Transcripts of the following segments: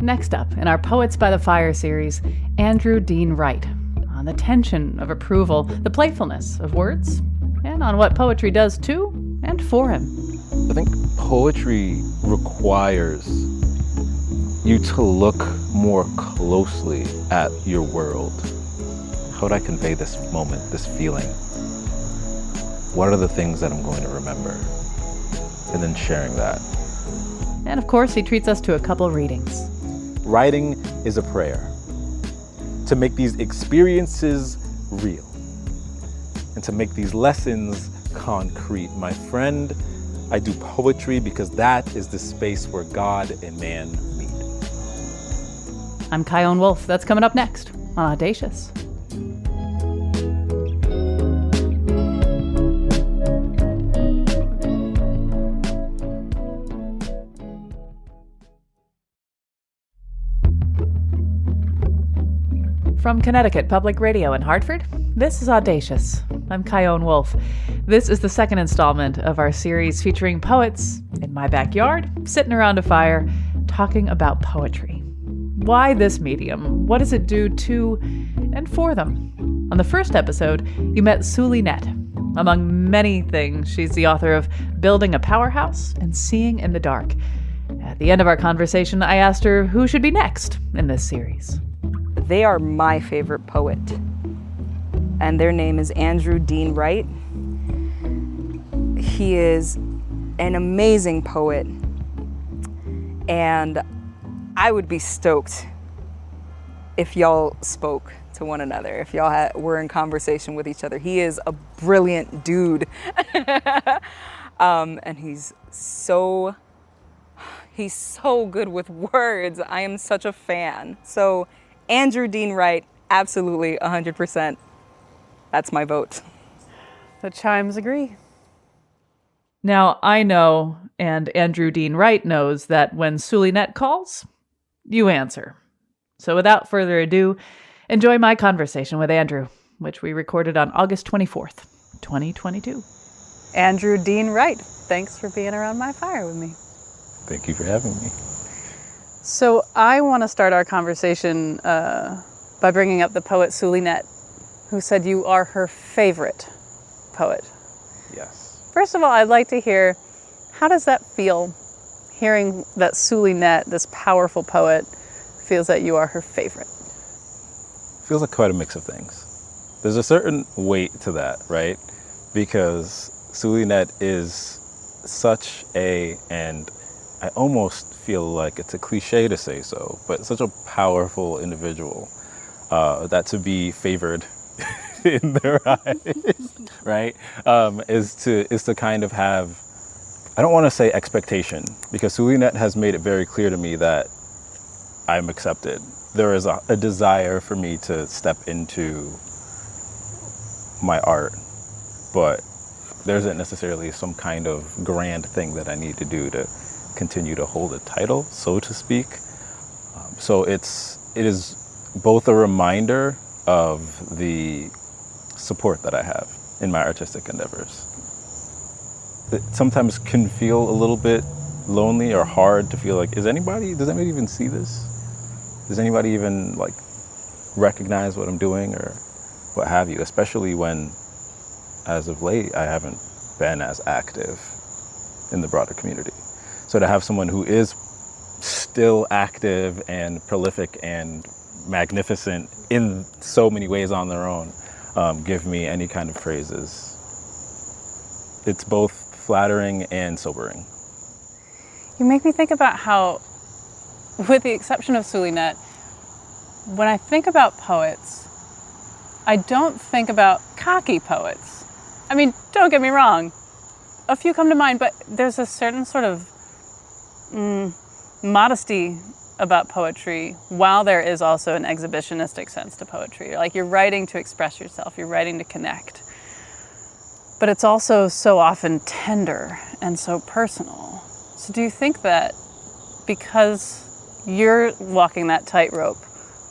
Next up, in our Poets by the Fire series, Andrew Dean Wright, on the tension of approval, the playfulness of words, and on what poetry does to and for him. I think poetry requires you to look more closely at your world. How would I convey this moment, this feeling? What are the things that I'm going to remember? And then sharing that. And of course, he treats us to a couple readings. Writing is a prayer to make these experiences real and to make these lessons concrete. My friend, I do poetry because that is the space where God and man meet. I'm Kyone Wolf. That's coming up next on Audacious. From Connecticut Public Radio in Hartford, this is Audacious. I'm Kyone Wolf. This is the second installment of our series featuring poets in my backyard, sitting around a fire, talking about poetry. Why this medium? What does it do to and for them? On the first episode, you met Suli Nett. Among many things, she's the author of Building a Powerhouse and Seeing in the Dark. At the end of our conversation, I asked her who should be next in this series. They are my favorite poet, and their name is Andrew Dean Wright. He is an amazing poet, and I would be stoked if y'all spoke to one another, if y'all were in conversation with each other. He is a brilliant dude, and he's so good with words. I am such a fan. So Andrew Dean Wright, absolutely, 100%. That's my vote. The chimes agree. Now, I know, and Andrew Dean Wright knows, that when Suli Nett calls, you answer. So without further ado, enjoy my conversation with Andrew, which we recorded on August 24th, 2022. Andrew Dean Wright, thanks for being around my fire with me. Thank you for having me. So I want to start our conversation by bringing up the poet Suli Nett, who said you are her favorite poet. Yes. First of all, I'd like to hear, how does that feel, hearing that Suli Nett, this powerful poet, feels that you are her favorite? Feels like quite a mix of things. There's a certain weight to that, right? Because Suli Nett is such and I almost feel like it's a cliche to say so, but such a powerful individual that to be favored in their eyes, right, is to kind of have, I don't want to say expectation, because Suli Nett has made it very clear to me that I'm accepted. There is a desire for me to step into my art, but there isn't necessarily some kind of grand thing that I need to do to continue to hold a title, so to speak. So it is both a reminder of the support that I have in my artistic endeavors. It sometimes can feel a little bit lonely or hard to feel like, does anybody even see this? Does anybody even like recognize what I'm doing or what have you? Especially when, as of late, I haven't been as active in the broader community. So to have someone who is still active and prolific and magnificent in so many ways on their own, give me any kind of praises. It's both flattering and sobering. You make me think about how, with the exception of Suli Nett, when I think about poets, I don't think about cocky poets. I mean, don't get me wrong, a few come to mind, but there's a certain sort of modesty about poetry, while there is also an exhibitionistic sense to poetry. Like, you're writing to express yourself, you're writing to connect. But it's also so often tender and so personal. So do you think that because you're walking that tightrope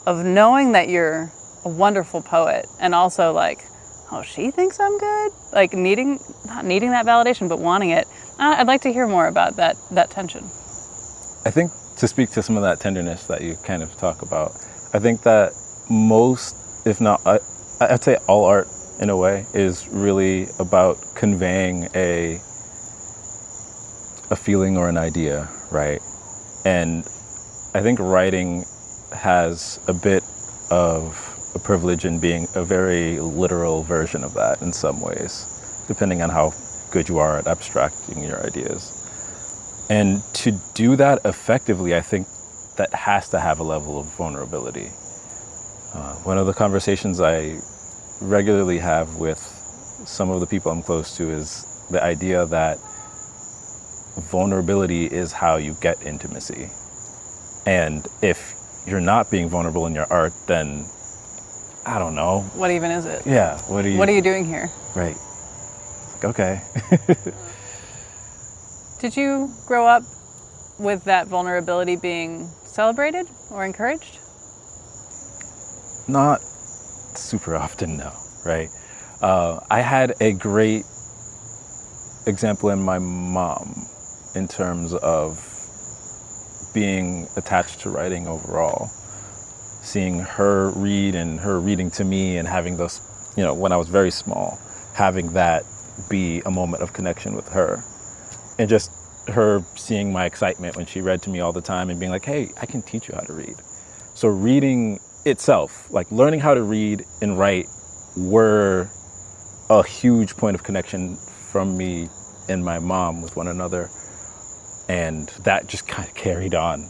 of knowing that you're a wonderful poet and also like, oh, she thinks I'm good? Like not needing that validation, but wanting it. I'd like to hear more about that tension. I think to speak to some of that tenderness that you kind of talk about, I think that most, if not, I'd say all art in a way is really about conveying a feeling or an idea, right? And I think writing has a bit of a privilege in being a very literal version of that in some ways, depending on how good you are at abstracting your ideas. And to do that effectively, I think that has to have a level of vulnerability. One of the conversations I regularly have with some of the people I'm close to is the idea that vulnerability is how you get intimacy. And if you're not being vulnerable in your art, then I don't know. What even is it? Yeah. What are you doing here? Right. Like, okay. Did you grow up with that vulnerability being celebrated or encouraged? Not super often, no, right? I had a great example in my mom in terms of being attached to writing overall. Seeing her read and her reading to me and having those, when I was very small, having that be a moment of connection with her. And just her seeing my excitement when she read to me all the time and being like, hey, I can teach you how to read. So reading itself, like learning how to read and write, were a huge point of connection from me and my mom with one another. And that just kind of carried on.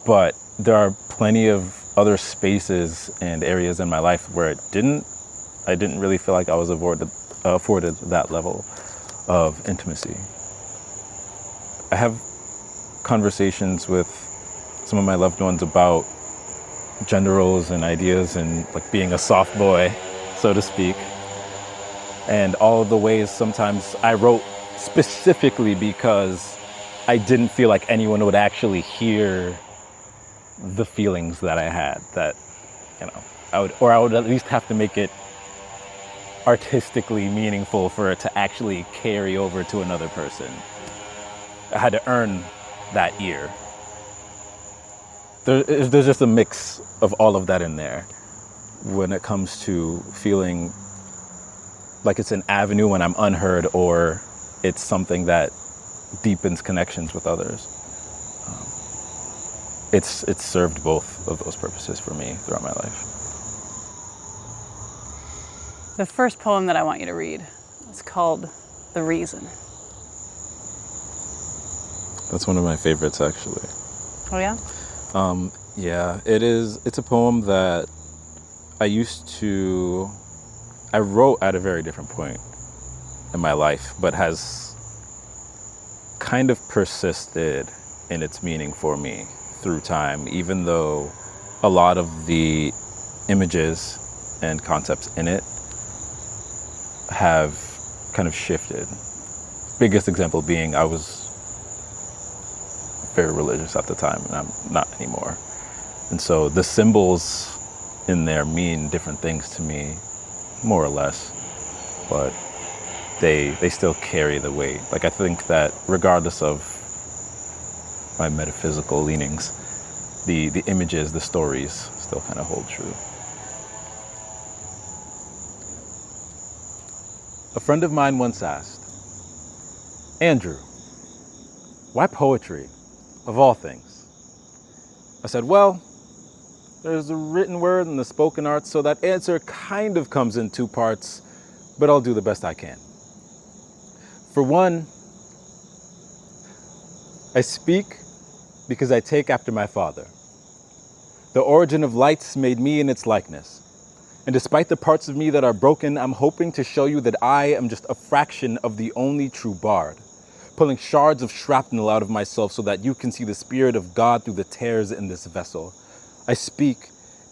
But there are plenty of other spaces and areas in my life where I didn't really feel like I was afforded that level of intimacy. I have conversations with some of my loved ones about gender roles and ideas and like being a soft boy, so to speak. And all of the ways sometimes I wrote specifically because I didn't feel like anyone would actually hear the feelings that I had, that, I would at least have to make it artistically meaningful for it to actually carry over to another person. I had to earn that ear. There's just a mix of all of that in there when it comes to feeling like it's an avenue when I'm unheard or it's something that deepens connections with others. It's served both of those purposes for me throughout my life. The first poem that I want you to read is called The Reason. That's one of my favorites, actually. Oh yeah? Yeah, it is. It's a poem that I wrote at a very different point in my life, but has kind of persisted in its meaning for me through time, even though a lot of the images and concepts in it have kind of shifted. Biggest example being I was very religious at the time and I'm not anymore. And so the symbols in there mean different things to me, more or less, but they still carry the weight. Like I think that regardless of my metaphysical leanings, the images, the stories still kind of hold true. A friend of mine once asked, Andrew, why poetry, of all things? I said, well, there's the written word and the spoken art, so that answer kind of comes in two parts, but I'll do the best I can. For one, I speak because I take after my father. The origin of lights made me in its likeness. And despite the parts of me that are broken, I'm hoping to show you that I am just a fraction of the only true bard, pulling shards of shrapnel out of myself so that you can see the Spirit of God through the tears in this vessel. I speak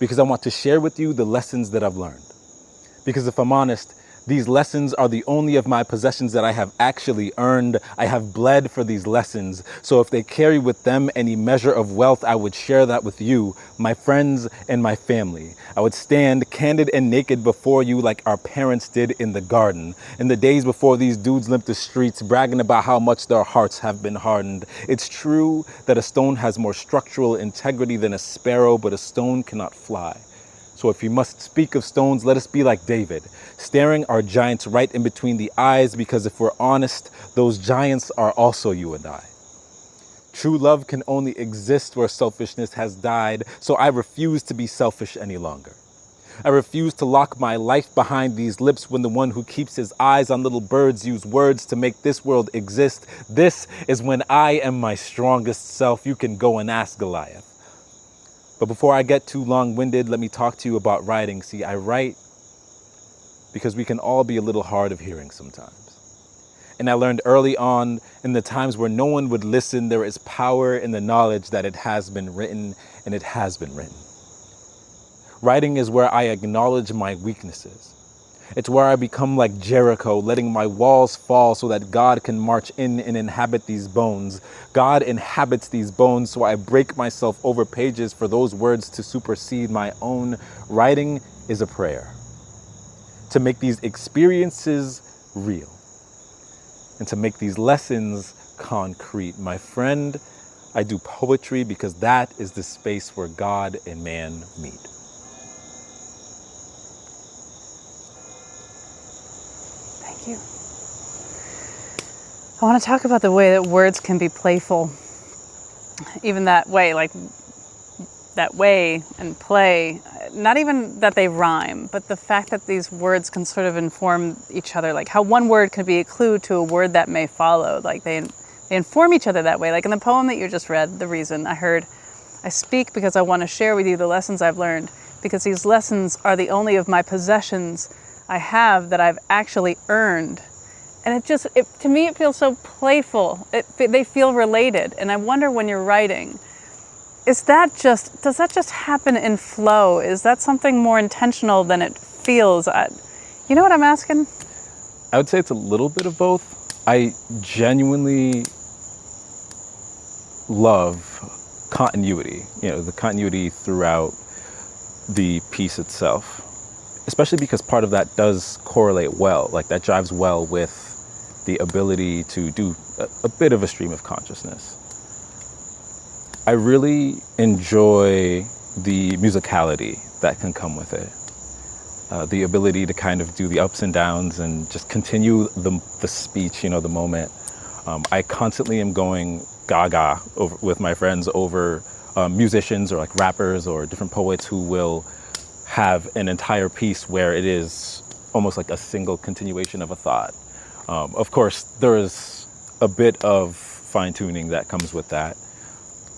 because I want to share with you the lessons that I've learned. Because if I'm honest, These lessons are the only of my possessions that I have actually earned. I have bled for these lessons. So if they carry with them any measure of wealth, I would share that with you, my friends and my family. I would stand candid and naked before you like our parents did in the garden. In the days before these dudes limped the streets, bragging about how much their hearts have been hardened. It's true that a stone has more structural integrity than a sparrow, but a stone cannot fly. So if you must speak of stones, let us be like David, staring our giants right in between the eyes, because if we're honest, those giants are also you and I. True love can only exist where selfishness has died, so I refuse to be selfish any longer. I refuse to lock my life behind these lips when the one who keeps his eyes on little birds use words to make this world exist. This is when I am my strongest self. You can go and ask Goliath. But before I get too long-winded, let me talk to you about writing. See, I write because we can all be a little hard of hearing sometimes. And I learned early on, in the times where no one would listen, there is power in the knowledge that it has been written, and it has been written. Writing is where I acknowledge my weaknesses. It's where I become like Jericho, letting my walls fall so that God can march in and inhabit these bones. God inhabits these bones, so I break myself over pages for those words to supersede my own. Writing is a prayer to make these experiences real and to make these lessons concrete. My friend, I do poetry because that is the space where God and man meet. Thank you. I want to talk about the way that words can be playful. Even that way, like that way and play, not even that they rhyme, but the fact that these words can sort of inform each other, like how one word could be a clue to a word that may follow. Like they inform each other that way. Like in the poem that you just read, the reason I heard, I speak because I want to share with you the lessons I've learned, because these lessons are the only of my possessions I have that I've actually earned. And to me, it feels so playful. They feel related. And I wonder when you're writing, does that just happen in flow? Is that something more intentional than it feels? You know what I'm asking? I would say it's a little bit of both. I genuinely love continuity, the continuity throughout the piece itself, especially because part of that does correlate well, like that jives well with the ability to do a bit of a stream of consciousness. I really enjoy the musicality that can come with it. The ability to kind of do the ups and downs and just continue the speech, the moment. I constantly am going gaga with my friends over musicians or like rappers or different poets who will have an entire piece where it is almost like a single continuation of a thought. Of course, there is a bit of fine-tuning that comes with that.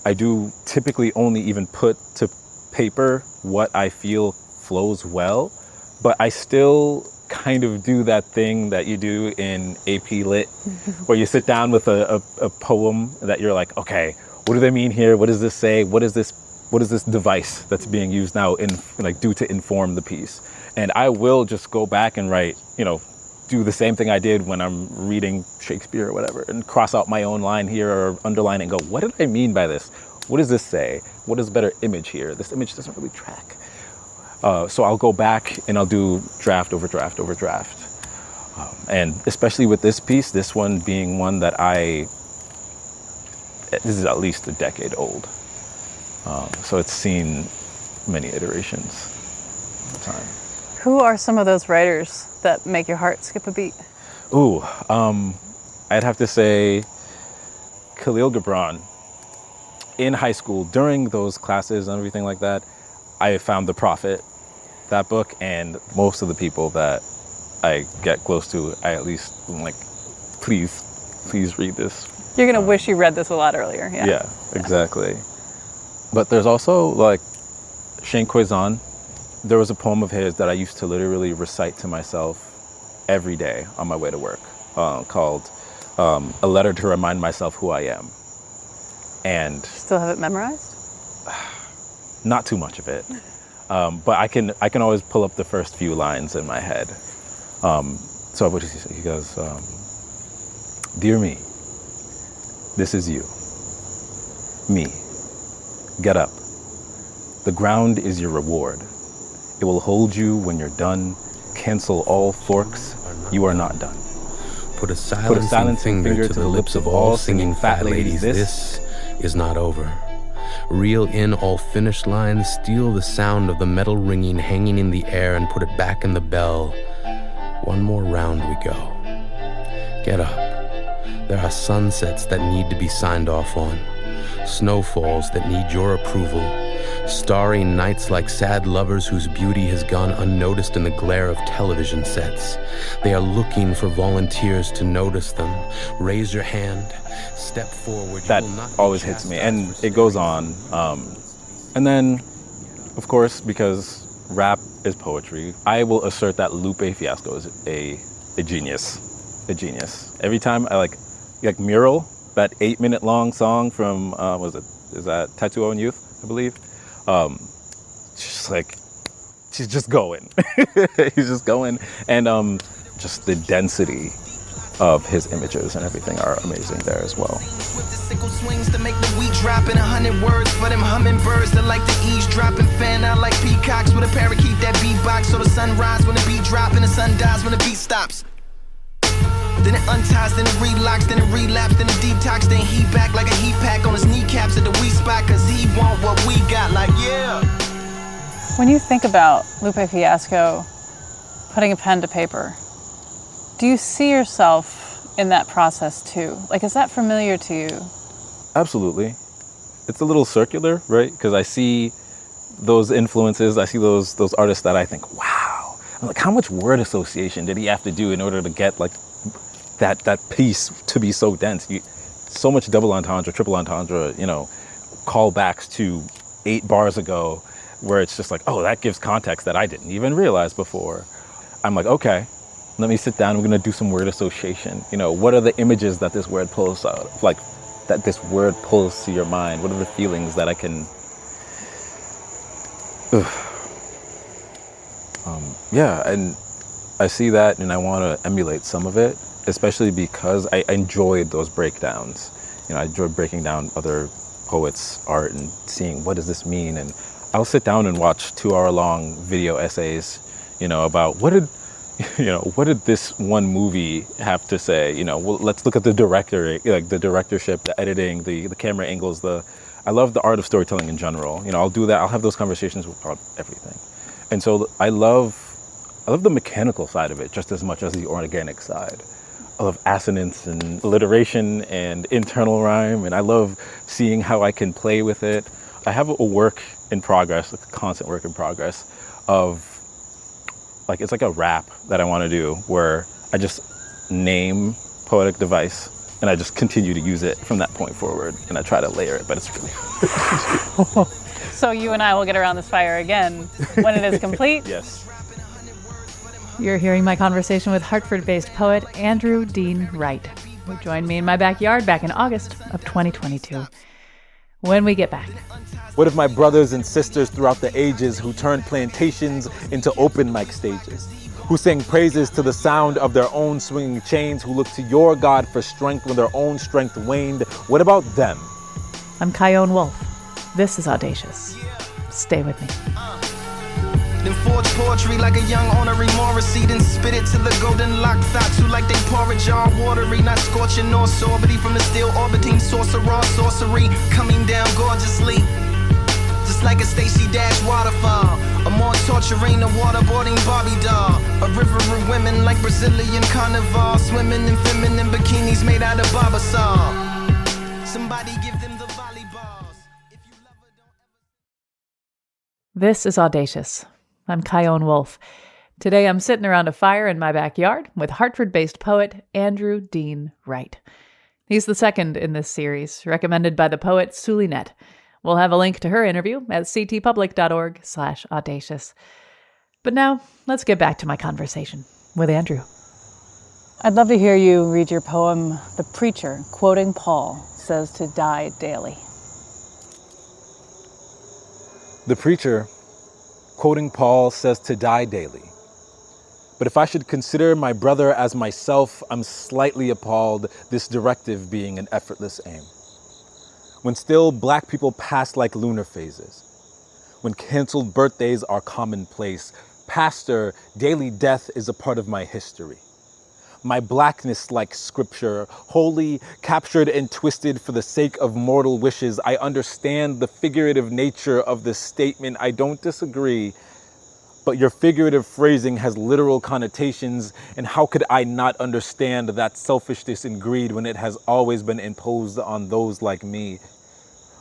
I do typically only even put to paper what I feel flows well, but I still kind of do that thing that you do in AP Lit, where you sit down with a poem that you're like, okay, what do they mean here? What does this say? What is this device that's being used now do to inform the piece? And I will just go back and write, do the same thing I did when I'm reading Shakespeare or whatever, and cross out my own line here or underline it and go, what did I mean by this? What does this say? What is a better image here? This image doesn't really track. So I'll go back and I'll do draft over draft over draft. And especially with this piece, this one being one that this is at least a decade old. So it's seen many iterations of time. Who are some of those writers that make your heart skip a beat? Ooh, I'd have to say Khalil Gibran. In high school, during those classes and everything like that, I found The Prophet, that book, and most of the people that I get close to, I at least am like, please read this. You're gonna wish you read this a lot earlier. Yeah, exactly. But there's also like Shane Quezon. There was a poem of his that I used to literally recite to myself every day on my way to work, called A Letter to Remind Myself Who I Am. And still have it memorized? Not too much of it, but I can always pull up the first few lines in my head. So what does he say? He goes, "Dear me, this is you. Me, get up. The ground is your reward. It will hold you when you're done. Cancel all forks. You are not done. Put a silencing finger to the lips of all singing fat ladies. This is not over. Reel in all finished lines, steal the sound of the metal ringing hanging in the air and put it back in the bell. One more round we go. Get up. There are sunsets that need to be signed off on. Snowfalls that need your approval. Starry nights like sad lovers whose beauty has gone unnoticed in the glare of television sets. They are looking for volunteers to notice them. Raise your hand. Step forward. That always hits me, and it goes on. And then, of course, because rap is poetry, I will assert that Lupe Fiasco is a genius. A genius. Every time I like Mural, that 8-minute long song from, is that Tattoo on Youth, I believe? She's just going. He's just going. And just the density of his images and everything are amazing there as well. With the sickle swings to make the wheat drop in 100 words for them hummingbirds that like to eavesdrop and fan out like peacocks with a parakeet that beatbox so the sun rise when the beat drop and the sun dies when the beat stops. Then it unties, then it relocks, then it relapse, then it detox, then he back like a heat pack on his kneecaps at the weak spot, cause he want what we got, like yeah. When you think about Lupe Fiasco putting a pen to paper, do you see yourself in that process too? Like, is that familiar to you? Absolutely. It's a little circular, right? Because I see those influences, I see those artists that I think, wow. I'm like, how much word association did he have to do in order to get like that piece to be so dense? So much double entendre, triple entendre, callbacks to 8 bars ago, where it's just like, oh, that gives context that I didn't even realize before. I'm like, okay, let me sit down. We're gonna do some word association. What are the images that this word pulls out, like that this word pulls to your mind? What are the feelings that I can? Yeah, and I see that, and I want to emulate some of it, especially because I enjoyed those breakdowns. I enjoyed breaking down other poets' art and seeing what does this mean. And I'll sit down and watch 2-hour-long video essays, about what did this one movie have to say? Well, let's look at the director, like the directorship, the editing, the camera angles. I love the art of storytelling in general. I'll do that. I'll have those conversations about everything. And so I love the mechanical side of it just as much as the organic side. I love assonance and alliteration and internal rhyme, and I love seeing how I can play with it. I have a work in progress, a constant work in progress of, like, it's like a rap that I want to do where I just name poetic device and I just continue to use it from that point forward, and I try to layer it, but it's really... So you and I will get around this fire again when it is complete? Yes. You're hearing my conversation with Hartford-based poet Andrew Dean Wright, who joined me in my backyard back in August of 2022. When we get back. What of my brothers and sisters throughout the ages who turned plantations into open mic stages? Who sang praises to the sound of their own swinging chains? Who looked to your God for strength when their own strength waned? What about them? I'm Kyone Wolf. This is Audacious. Stay with me. Then forge poetry like a young ornery Morrissey, then spit it to the golden locked thoughts who like they porridge all watery, not scorching nor sorbity from the still orbiting sorcerer sorcery coming down gorgeously. Just like a Stacey Dash waterfall, a more torturing, a waterboarding Barbie doll, a river of women like Brazilian carnival, swimming in feminine bikinis made out of barbasol. Somebody give them the volleyballs. If you love her, don't ever... This is Audacious. I'm Kyone Wolf. Today I'm sitting around a fire in my backyard with Hartford-based poet Andrew Dean Wright. He's the second in this series, recommended by the poet Sulinet. We'll have a link to her interview at ctpublic.org/audacious. But now, let's get back to my conversation with Andrew. I'd love to hear you read your poem, The Preacher, quoting Paul, says to die daily. The Preacher, quoting Paul, says to die daily. But if I should consider my brother as myself, I'm slightly appalled, this directive being an effortless aim. When still black people pass like lunar phases, when canceled birthdays are commonplace, pastor, daily death is a part of my history. My blackness like scripture, wholly captured and twisted for the sake of mortal wishes. I understand the figurative nature of this statement. I don't disagree. But your figurative phrasing has literal connotations, and how could I not understand that selfishness and greed when it has always been imposed on those like me?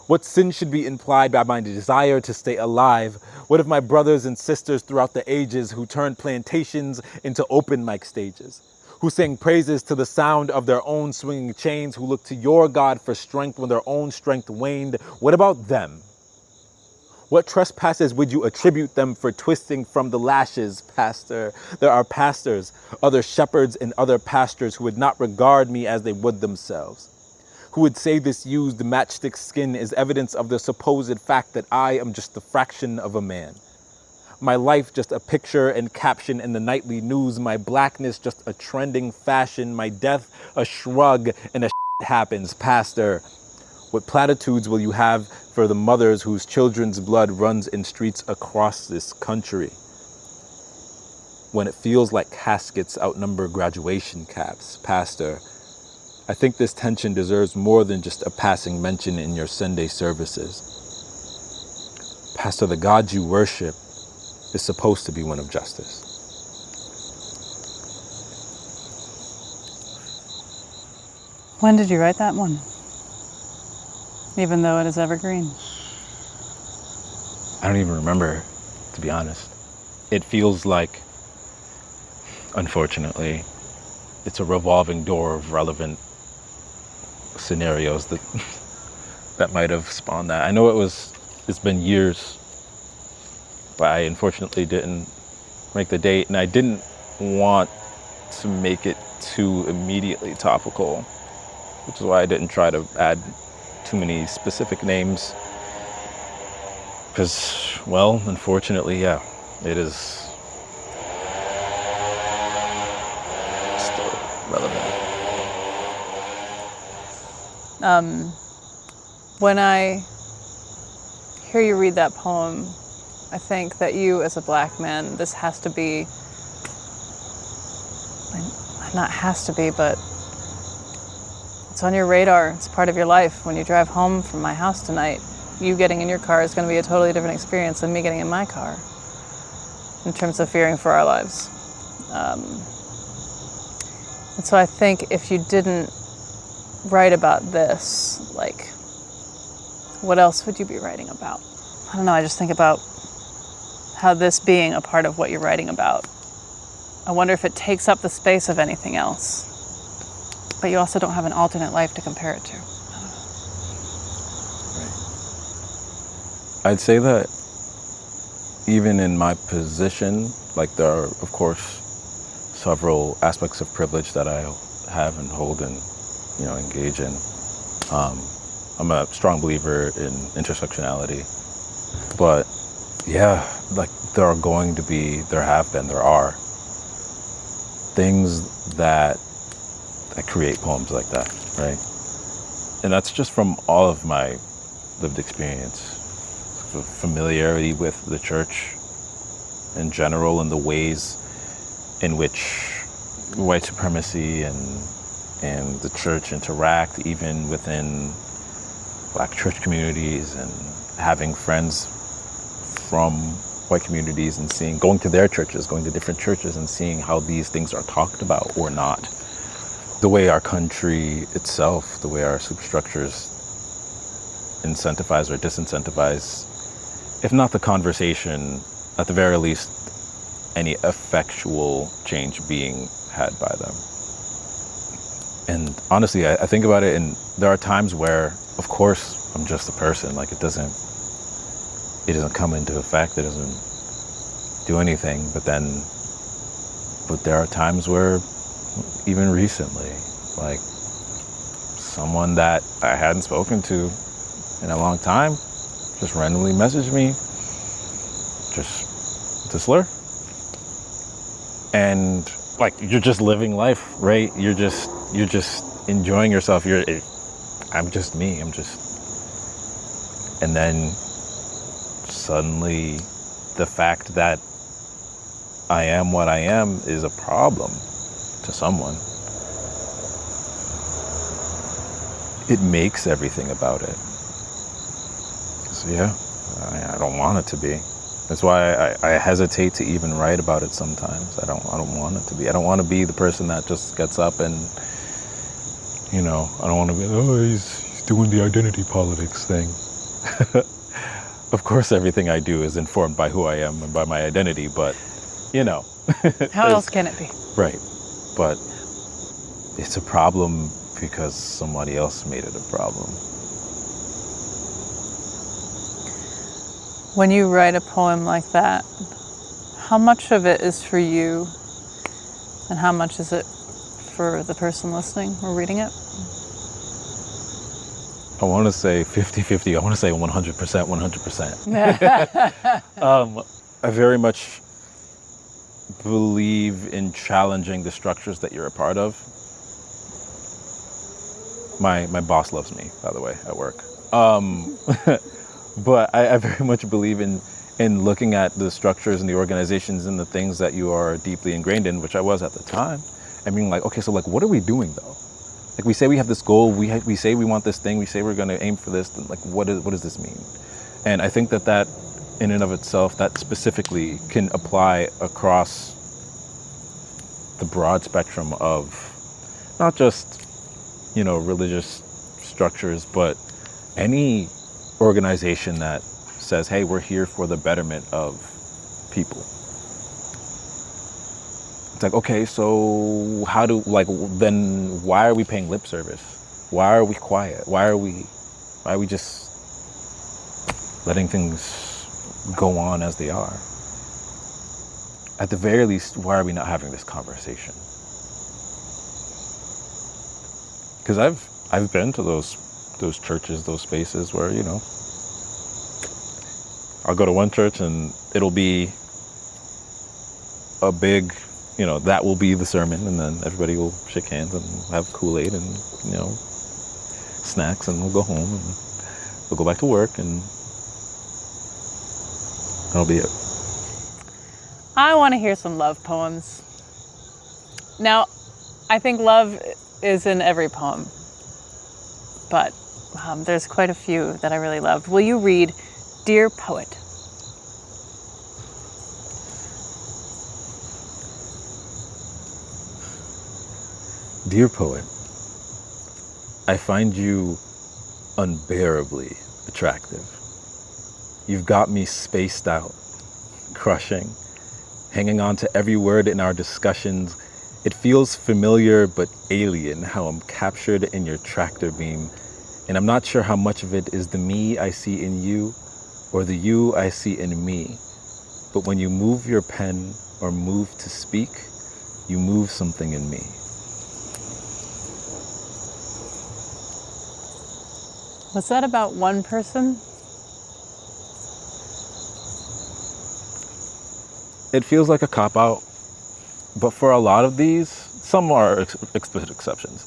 What sin should be implied by my desire to stay alive? What of my brothers and sisters throughout the ages who turned plantations into open mic stages? Who sang praises to the sound of their own swinging chains, who looked to your God for strength when their own strength waned? What about them? What trespasses would you attribute them for twisting from the lashes, pastor? There are pastors, other shepherds and other pastors who would not regard me as they would themselves, who would say this used matchstick skin is evidence of the supposed fact that I am just a fraction of a man. My life just a picture and caption in the nightly news, my blackness just a trending fashion, my death a shrug and a happens, pastor. What platitudes will you have for the mothers whose children's blood runs in streets across this country? When it feels like caskets outnumber graduation caps, pastor, I think this tension deserves more than just a passing mention in your Sunday services. Pastor, the God you worship is supposed to be one of justice. When did you write that one? Even though it is evergreen. I don't even remember, to be honest. It feels like, unfortunately, it's a revolving door of relevant scenarios that might have spawned that. I know it's been years, but I unfortunately didn't make the date, and I didn't want to make it too immediately topical, which is why I didn't try to add too many specific names, because, well, unfortunately, yeah, it is still relevant. When I hear you read that poem, I think that you, as a black man, this has to be, not has to be, but it's on your radar. It's part of your life. When you drive home from my house tonight, you getting in your car is going to be a totally different experience than me getting in my car in terms of fearing for our lives. And so I think if you didn't write about this, like, what else would you be writing about? I don't know, I just think about how this being a part of what you're writing about. I wonder if it takes up the space of anything else. But you also don't have an alternate life to compare it to. Right. I'd say that even in my position, like, there are, of course, several aspects of privilege that I have and hold and, engage in. I'm a strong believer in intersectionality, but yeah, like, there are things that create poems like that, right? And that's just from all of my lived experience, familiarity with the church in general, and the ways in which white supremacy and the church interact, even within Black church communities, and having friends from white communities and going to their churches, going to different churches and seeing how these things are talked about or not. The way our country itself, the way our superstructures incentivize or disincentivize, if not the conversation, at the very least, any effectual change being had by them. And honestly, I think about it, and there are times where, of course, I'm just a person. Like, it doesn't come into effect. It doesn't do anything. But there are times where, even recently, like, someone that I hadn't spoken to in a long time just randomly messaged me just to slur. and like you're just living life, right? You're just enjoying yourself. I'm just me. And then suddenly the fact that I am what I am is a problem to someone. It makes everything about it. So yeah, I don't want it to be. That's why I hesitate to even write about it sometimes. I don't want it to be. I don't want to be the person that just gets up and, I don't want to be, he's doing the identity politics thing. Of course, everything I do is informed by who I am and by my identity, but, How else can it be? Right. But it's a problem because somebody else made it a problem. When you write a poem like that, how much of it is for you and how much is it for the person listening or reading it? I want to say 50-50. I want to say 100%, 100%. I very much believe in challenging the structures that you're a part of. My boss loves me, by the way, at work. But I very much believe in looking at the structures and the organizations and the things that you are deeply ingrained in, which I was at the time, and being like, okay, so like, what are we doing though? Like, we say we have this goal, we say we want this thing, we say we're going to aim for this, then like, what does this mean? And I think that in and of itself, that specifically can apply across the broad spectrum of not just, religious structures, but any organization that says, hey, we're here for the betterment of people. It's like, okay, so then why are we paying lip service? Why are we quiet? Why are we just letting things go on as they are? At the very least, why are we not having this conversation? Because I've been to those churches, those spaces where, I'll go to one church and it'll be a big, that will be the sermon, and then everybody will shake hands and have Kool-Aid and, snacks, and we'll go home and we'll go back to work, and that'll be it. I want to hear some love poems. Now, I think love is in every poem, but there's quite a few that I really loved. Will you read Dear Poet? Dear Poet, I find you unbearably attractive. You've got me spaced out, crushing, hanging on to every word in our discussions. It feels familiar but alien how I'm captured in your tractor beam, and I'm not sure how much of it is the me I see in you or the you I see in me. But when you move your pen or move to speak, you move something in me. Was that about one person? It feels like a cop-out, but for a lot of these, some are explicit exceptions.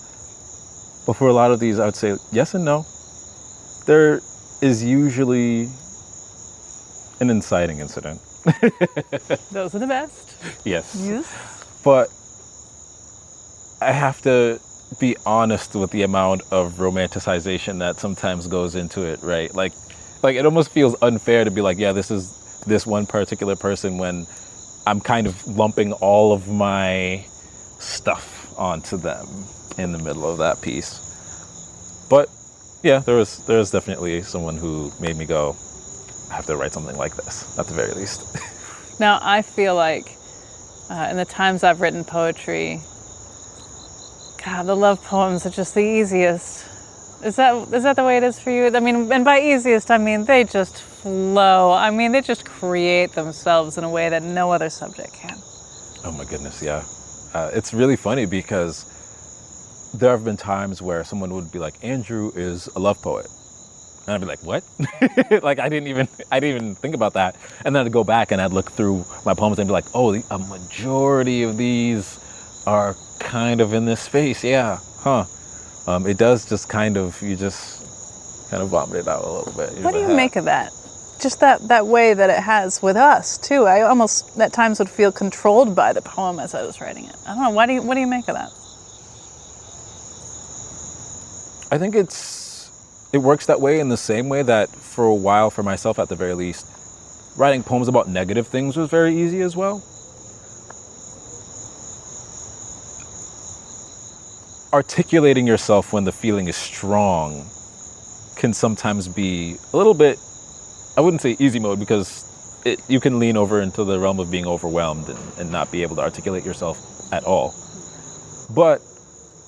But for a lot of these, I would say yes and no. There is usually an inciting incident. Those are the best. Yes. Yes. But I have to be honest with the amount of romanticization that sometimes goes into it, right? Like it almost feels unfair to be like, yeah, this is this one particular person when I'm kind of lumping all of my stuff onto them in the middle of that piece. But yeah, there was definitely someone who made me go, I have to write something like this, at the very least. Now, I feel like in the times I've written poetry, God, the love poems are just the easiest. Is that the way it is for you? I mean, and by easiest, I mean they just flow. I mean, they just create themselves in a way that no other subject can. Oh my goodness, yeah. It's really funny because there have been times where someone would be like, Andrew is a love poet. And I'd be like, what? Like, I didn't even think about that. And then I'd go back and I'd look through my poems and be like, oh, a majority of these are kind of in this space. Yeah, huh. It does just you just kind of vomit it out a little bit. What do you make of that? Just that way that it has with us, too. I almost, at times, would feel controlled by the poem as I was writing it. I don't know. What do you make of that? I think it works that way in the same way that for a while, for myself at the very least, writing poems about negative things was very easy as well. Articulating yourself when the feeling is strong can sometimes be a little bit, I wouldn't say easy mode, because you can lean over into the realm of being overwhelmed and not be able to articulate yourself at all. But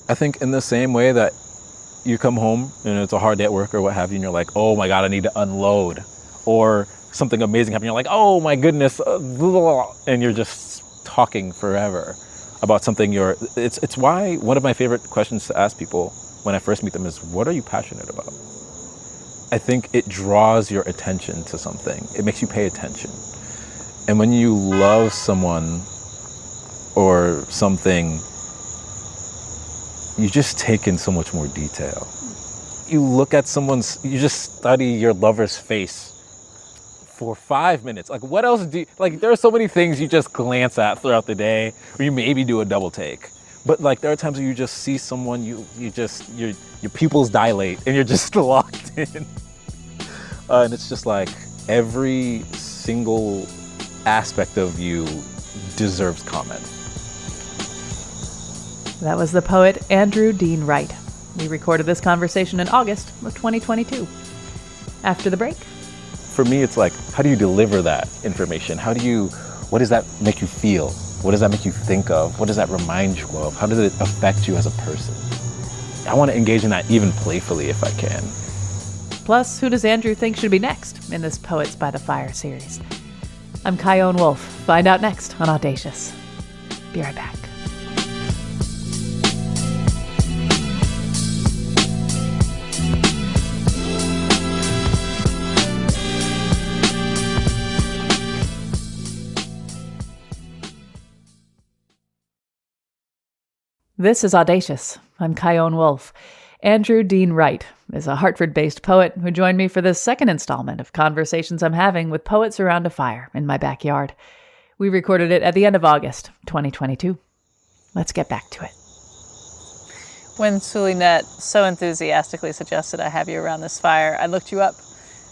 I think in the same way that you come home and it's a hard day at work or what have you, and you're like, oh my God, I need to unload. Or something amazing happened, you're like, oh my goodness, and you're just talking forever about something it's why one of my favorite questions to ask people when I first meet them is, what are you passionate about? I think it draws your attention to something. It makes you pay attention. And when you love someone or something, you just take in so much more detail. You look at you just study your lover's face for 5 minutes. Like, what else there are so many things you just glance at throughout the day, or you maybe do a double take. But like, there are times where you just see someone, your pupils dilate and you're just locked in. And it's just like, every single aspect of you deserves comment. That was the poet Andrew Dean Wright. We recorded this conversation in August of 2022. After the break. For me, it's like, how do you deliver that information? What does that make you feel? What does that make you think of? What does that remind you of? How does it affect you as a person? I want to engage in that even playfully if I can. Plus, who does Andrew think should be next in this Poets by the Fire series? I'm Kyone Wolf. Find out next on Audacious. Be right back. This is Audacious. I'm Kyone Wolf. Andrew Dean Wright is a Hartford-based poet who joined me for this second installment of conversations I'm having with poets around a fire in my backyard. We recorded it at the end of August 2022. Let's get back to it. When Sulinette so enthusiastically suggested I have you around this fire, I looked you up.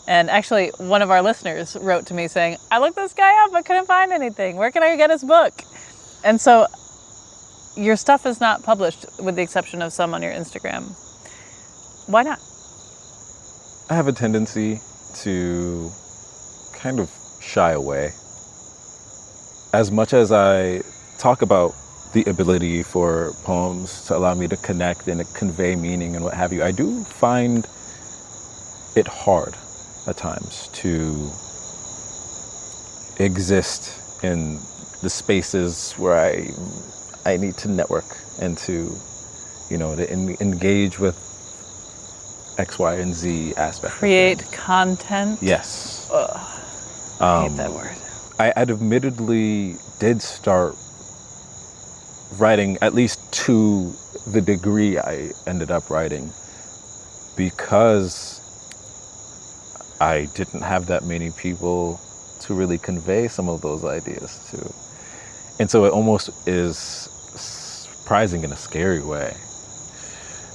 And actually, one of our listeners wrote to me saying, I looked this guy up, but couldn't find anything. Where can I get his book? And so your stuff is not published, with the exception of some on your Instagram. Why not? I have a tendency to kind of shy away. As much as I talk about the ability for poems to allow me to connect and to convey meaning and what have you, I do find it hard at times to exist in the spaces where I need to network and to engage with X, Y, and Z aspects. Create content? Yes. Ugh, I hate that word. I admittedly did start writing, at least to the degree I ended up writing, because I didn't have that many people to really convey some of those ideas to. And so it almost is surprising in a scary way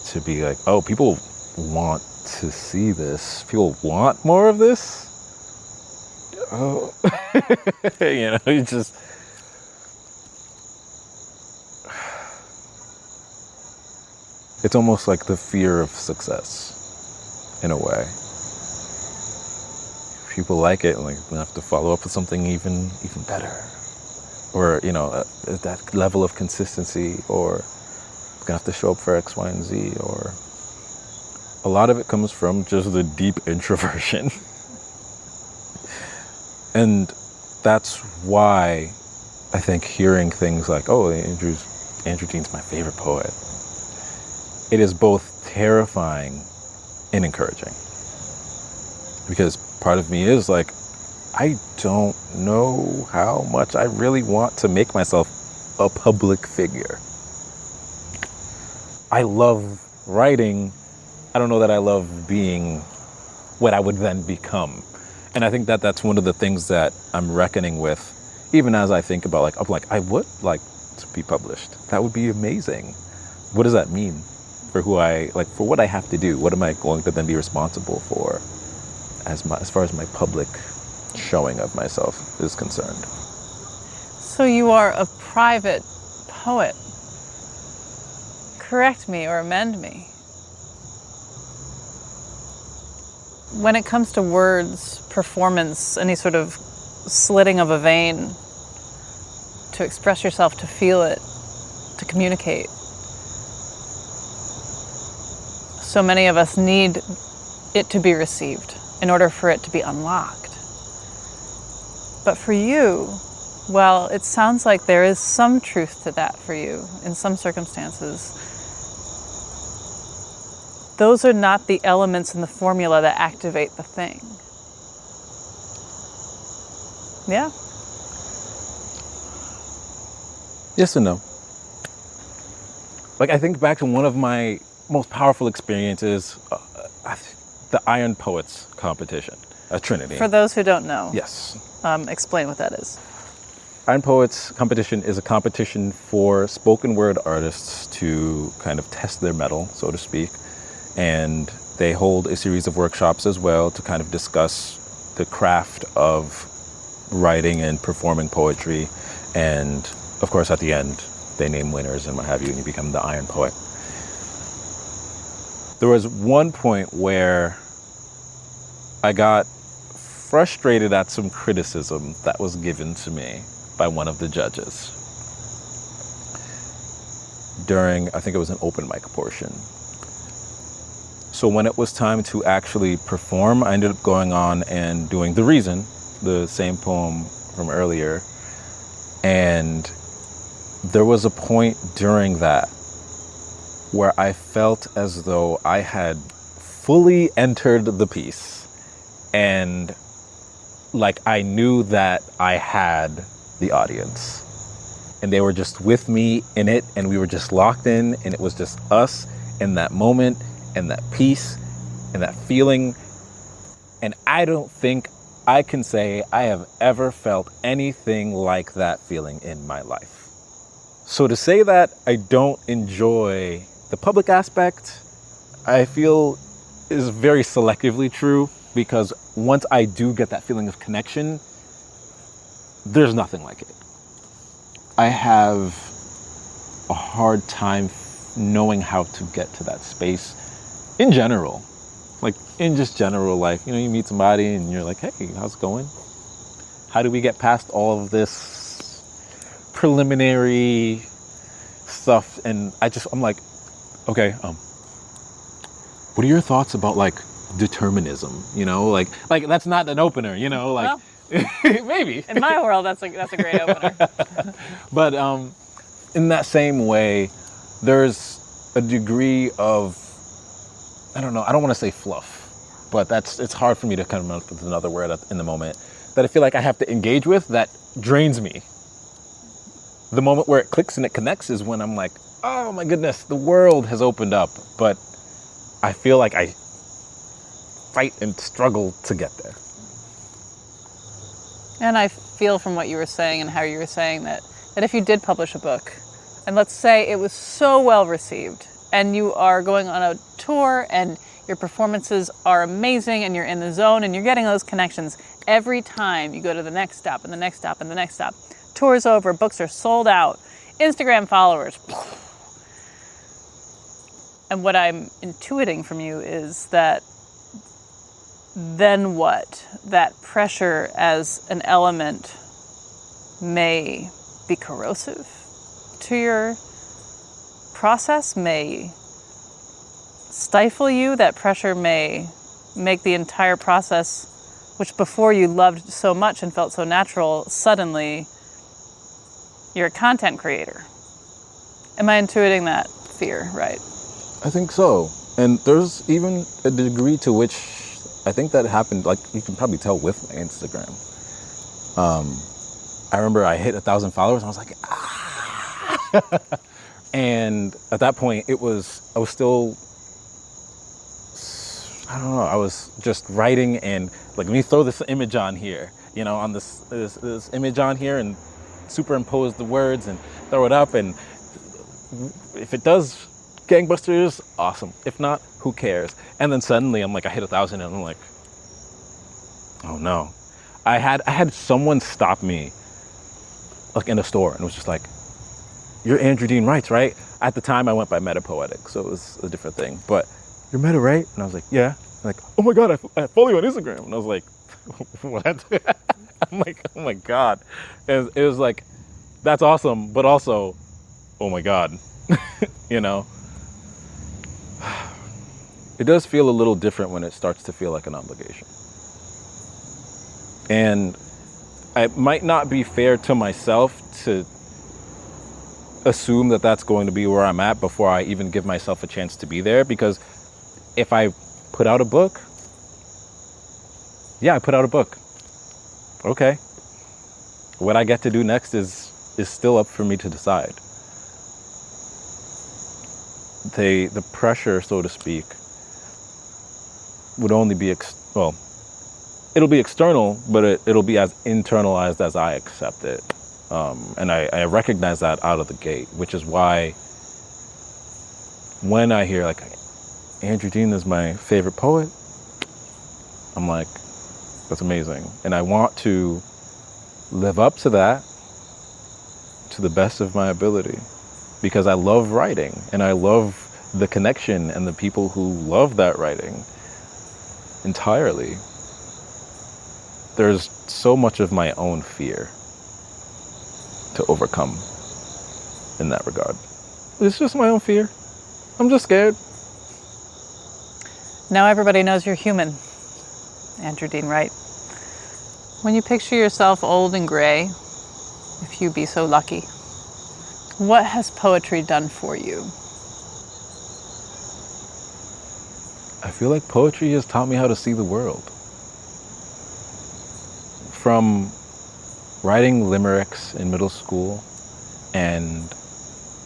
to be like, oh, people want to see this. People want more of this. Oh, it's just. It's almost like the fear of success, in a way. If people like it, like, we have to follow up with something even better. Or, that level of consistency, or we're gonna have to show up for X, Y, and Z, or a lot of it comes from just the deep introversion. And that's why I think hearing things like, oh, Andrew Dean's my favorite poet, it is both terrifying and encouraging. Because part of me is like, I don't know how much I really want to make myself a public figure. I love writing. I don't know that I love being what I would then become. And I think that that's one of the things that I'm reckoning with, even as I think about like, I'm like, I would like to be published. That would be amazing. What does that mean for who I, like for what I have to do? What am I going to then be responsible for as far as my public showing of myself is concerned? So you are a private poet. Correct me or amend me. When it comes to words, performance, any sort of slitting of a vein, to express yourself, to feel it, to communicate. So many of us need it to be received in order for it to be unlocked. But for you, well, it sounds like there is some truth to that for you in some circumstances. Those are not the elements in the formula that activate the thing. Yeah? Yes and no. Like, I think back to one of my most powerful experiences, the Iron Poets competition at Trinity. For those who don't know. Yes. Explain what that is. Iron Poets competition is a competition for spoken word artists to kind of test their mettle, so to speak. And they hold a series of workshops as well to kind of discuss the craft of writing and performing poetry. And of course, at the end, they name winners and what have you, and you become the Iron Poet. There was one point where I got frustrated at some criticism that was given to me by one of the judges during, I think it was an open mic portion. So when it was time to actually perform, I ended up going on and doing The Reason, the same poem from earlier. And there was a point during that where I felt as though I had fully entered the piece and like I knew that I had the audience and they were just with me in it and we were just locked in and it was just us in that moment and that peace and that feeling. And I don't think I can say I have ever felt anything like that feeling in my life. So to say that I don't enjoy the public aspect, I feel is very selectively true, because once I do get that feeling of connection, there's nothing like it. I have a hard time knowing how to get to that space in general, like in just general life. You know, you meet somebody and you're like, hey, how's it going? How do we get past all of this preliminary stuff? And I'm like, okay, what are your thoughts about like determinism? You know, like that's not an opener, you know, like well, maybe. In my world, that's a great opener. But in that same way, there's a degree of, I don't know, I don't want to say fluff, but it's hard for me to come up with another word in the moment that I feel like I have to engage with that drains me. The moment where it clicks and it connects is when I'm like, oh my goodness, the world has opened up, but I feel like I fight and struggle to get there. And I feel from what you were saying and how you were saying that if you did publish a book, and let's say it was so well received, and you are going on a tour and your performances are amazing and you're in the zone and you're getting those connections every time you go to the next stop and the next stop and the next stop. Tour's over, books are sold out, Instagram followers. And what I'm intuiting from you is that then what? That pressure as an element may be corrosive to your process, may stifle you. That pressure may make the entire process, which before you loved so much and felt so natural, suddenly you're a content creator. Am I intuiting that fear right? I think so. And there's even a degree to which I think that happened, like you can probably tell with my Instagram. I remember I hit 1,000 followers and I was like, ah. And at that point I was still, I don't know, I was just writing and like, let me throw this image on here, on this image on here and superimpose the words and throw it up. And if it does gangbusters, awesome. If not, who cares? And then suddenly I'm like, I hit 1,000 and I'm like, oh no. I had someone stop me like in a store and was just like, you're Andrew Dean Wright, right? At the time I went by Meta Poetic, so it was a different thing. But you're Meta, right? And I was like, yeah. Like, oh my God, I follow you on Instagram. And I was like, what? I'm like, oh my God. And it was like, that's awesome, but also, oh my God, It does feel a little different when it starts to feel like an obligation. And it might not be fair to myself to assume that that's going to be where I'm at before I even give myself a chance to be there. Because if I put out a book, I put out a book. Okay. What I get to do next is still up for me to decide. The pressure, so to speak, would only be, it'll be external, but it'll be as internalized as I accept it. And I recognize that out of the gate, which is why when I hear like Andrew Dean is my favorite poet, I'm like, that's amazing. And I want to live up to that to the best of my ability, because I love writing and I love the connection and the people who love that writing entirely. There's so much of my own fear to overcome in that regard. It's just my own fear. I'm just scared. Now everybody knows you're human, Andrew Dean Wright. When you picture yourself old and gray, if you be so lucky, what has poetry done for you? I feel like poetry has taught me how to see the world. From writing limericks in middle school and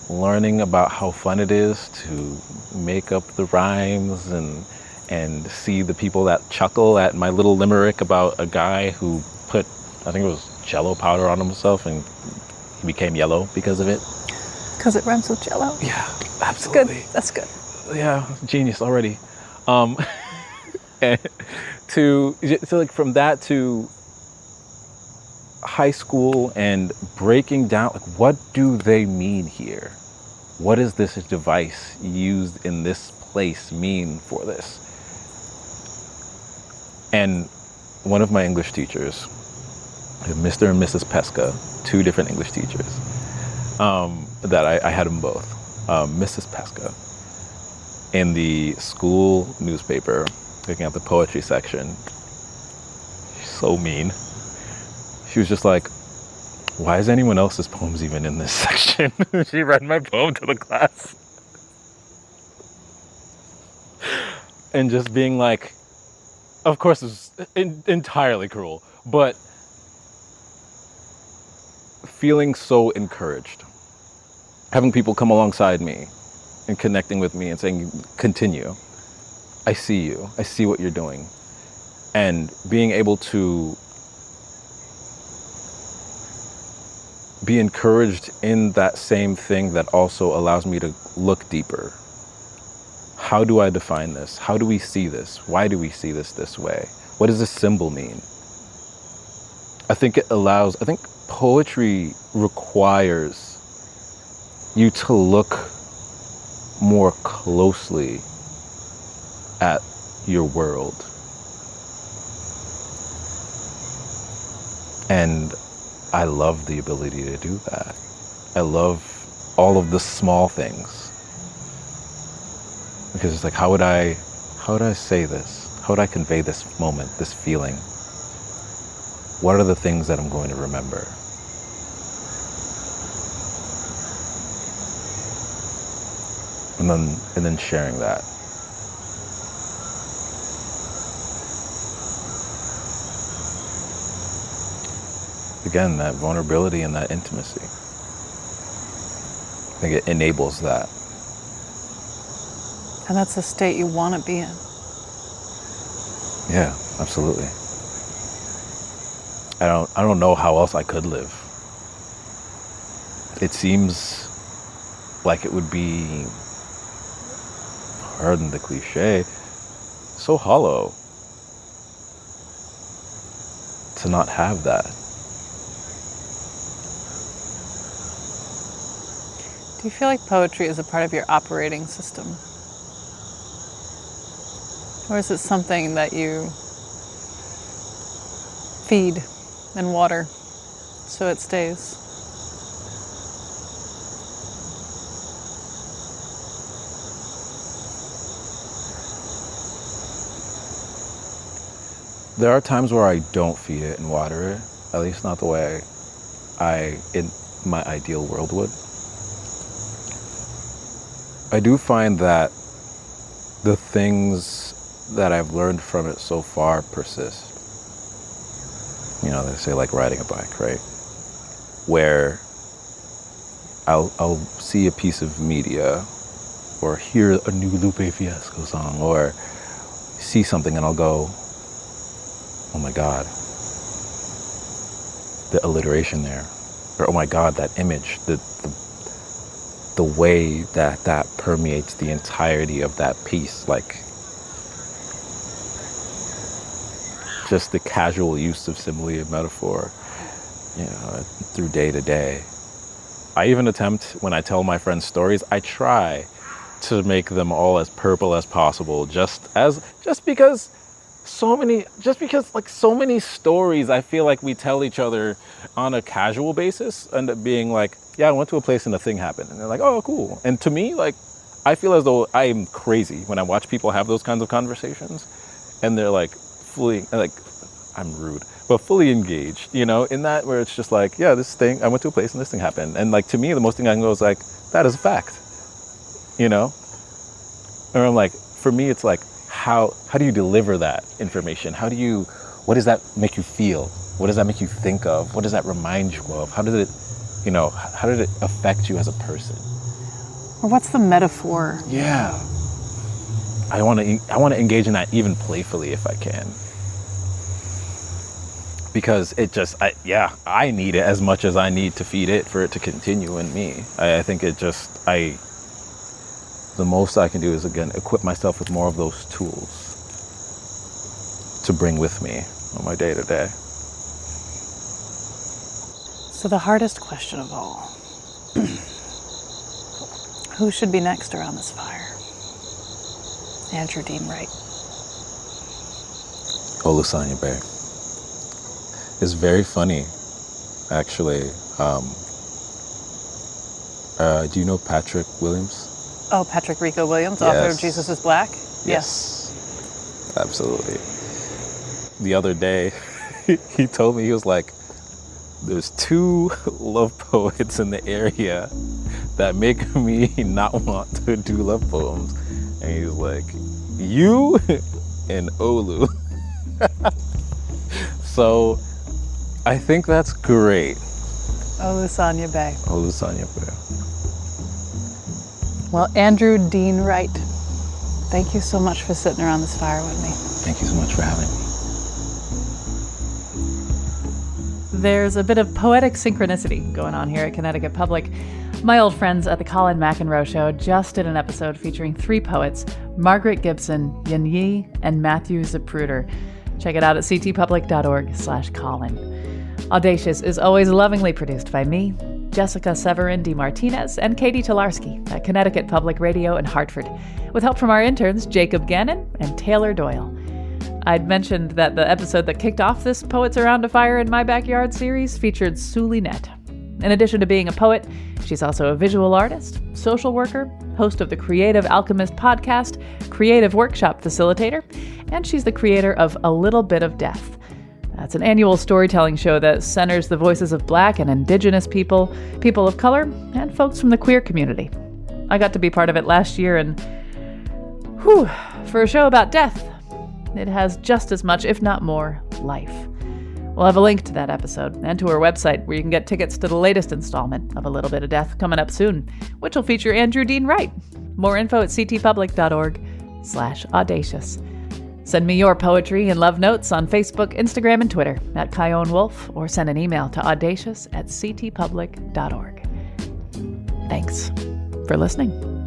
learning about how fun it is to make up the rhymes and see the people that chuckle at my little limerick about a guy who put, I think it was Jello powder on himself and he became yellow because of it. Because it rhymes with Jello? Yeah, absolutely. That's good. Yeah, genius already. And so like from that to high school and breaking down, like, what do they mean here? What does this device used in this place mean for this? And one of my English teachers, Mr. and Mrs. Pesca, two different English teachers, that I had them both. Mrs. Pesca, in the school newspaper, looking at the poetry section, she's so mean. She was just like, why is anyone else's poems even in this section? She read my poem to the class. And just being like, of course it's entirely cruel, but feeling so encouraged. Having people come alongside me and connecting with me and saying, continue. I see you. I see what you're doing. And being able to be encouraged in that same thing that also allows me to look deeper. How do I define this? How do we see this? Why do we see this way? What does this symbol mean? I think poetry requires you to look more closely at your world. And I love the ability to do that. I love all of the small things. Because it's like, how would I say this? How would I convey this moment, this feeling? What are the things that I'm going to remember? And then sharing that. again, that vulnerability and that intimacy. I think it enables that. And that's a state you want to be in. Yeah, absolutely. I don't know how else I could live. It seems like it would be, pardon the cliche, so hollow to not have that. Do you feel like poetry is a part of your operating system? Or is it something that you feed and water so it stays? There are times where I don't feed it and water it, at least not the way I, in my ideal world, would. I do find that the things that I've learned from it so far persist. You know, they say like riding a bike, right? Where I'll see a piece of media or hear a new Lupe Fiasco song or see something and I'll go, oh my God, the alliteration there. Or oh my God, that image, the way that permeates the entirety of that piece, like just the casual use of simile and metaphor, you know, through day to day. I even attempt, when I tell my friends stories, I try to make them all as purple as possible, just because so many stories I feel like we tell each other on a casual basis end up being like, yeah, I went to a place and a thing happened. And they're like, oh, cool. And to me, like, I feel as though I'm crazy when I watch people have those kinds of conversations and they're like fully, like, I'm rude, but fully engaged, you know, in that where it's just like, yeah, this thing, I went to a place and this thing happened. And like, to me, the most thing I can go is like, that is a fact, you know? Or I'm like, for me, it's like, how do you deliver that information? What does that make you feel? What does that make you think of? What does that remind you of? How did it affect you as a person? Or what's the metaphor? Yeah. I want to engage in that even playfully if I can. Because it just, I need it as much as I need to feed it for it to continue in me. I think the most I can do is, again, equip myself with more of those tools to bring with me on my day to day. So the hardest question of all, who should be next around this fire? Andrew Dean Wright. Olusanya Bay. It's very funny, actually. Do you know Patrick Williams? Oh, Patrick Rico Williams, Yes. author of Jesus is Black? Yes. Absolutely. The other day, he told me, he was like, there's 2 love poets in the area that make me not want to do love poems. And he was like, you and Olu. So I think that's great. Olusanya Bay. Olusanya Bay. Well, Andrew Dean Wright, thank you so much for sitting around this fire with me. Thank you so much for having me. There's a bit of poetic synchronicity going on here at Connecticut Public. My old friends at the Colin McEnroe Show just did an episode featuring 3 poets, Margaret Gibson, Yin Yi, and Matthew Zapruder. Check it out at ctpublic.org/Colin. Audacious is always lovingly produced by me, Jessica Severin DeMartinez, and Katie Tolarski at Connecticut Public Radio in Hartford, with help from our interns Jacob Gannon and Taylor Doyle. I'd mentioned that the episode that kicked off this Poets Around a Fire in My Backyard series featured Suli Nett. In addition to being a poet, she's also a visual artist, social worker, host of the Creative Alchemist podcast, creative workshop facilitator, and she's the creator of A Little Bit of Death. That's an annual storytelling show that centers the voices of Black and Indigenous people, people of color, and folks from the queer community. I got to be part of it last year, and for a show about death, it has just as much, if not more, life. We'll have a link to that episode and to her website where you can get tickets to the latest installment of A Little Bit of Death coming up soon, which will feature Andrew Dean Wright. More info at ctpublic.org/audacious. Send me your poetry and love notes on Facebook, Instagram, and Twitter at Kyone Wolf, or send an email to audacious@ctpublic.org. Thanks for listening.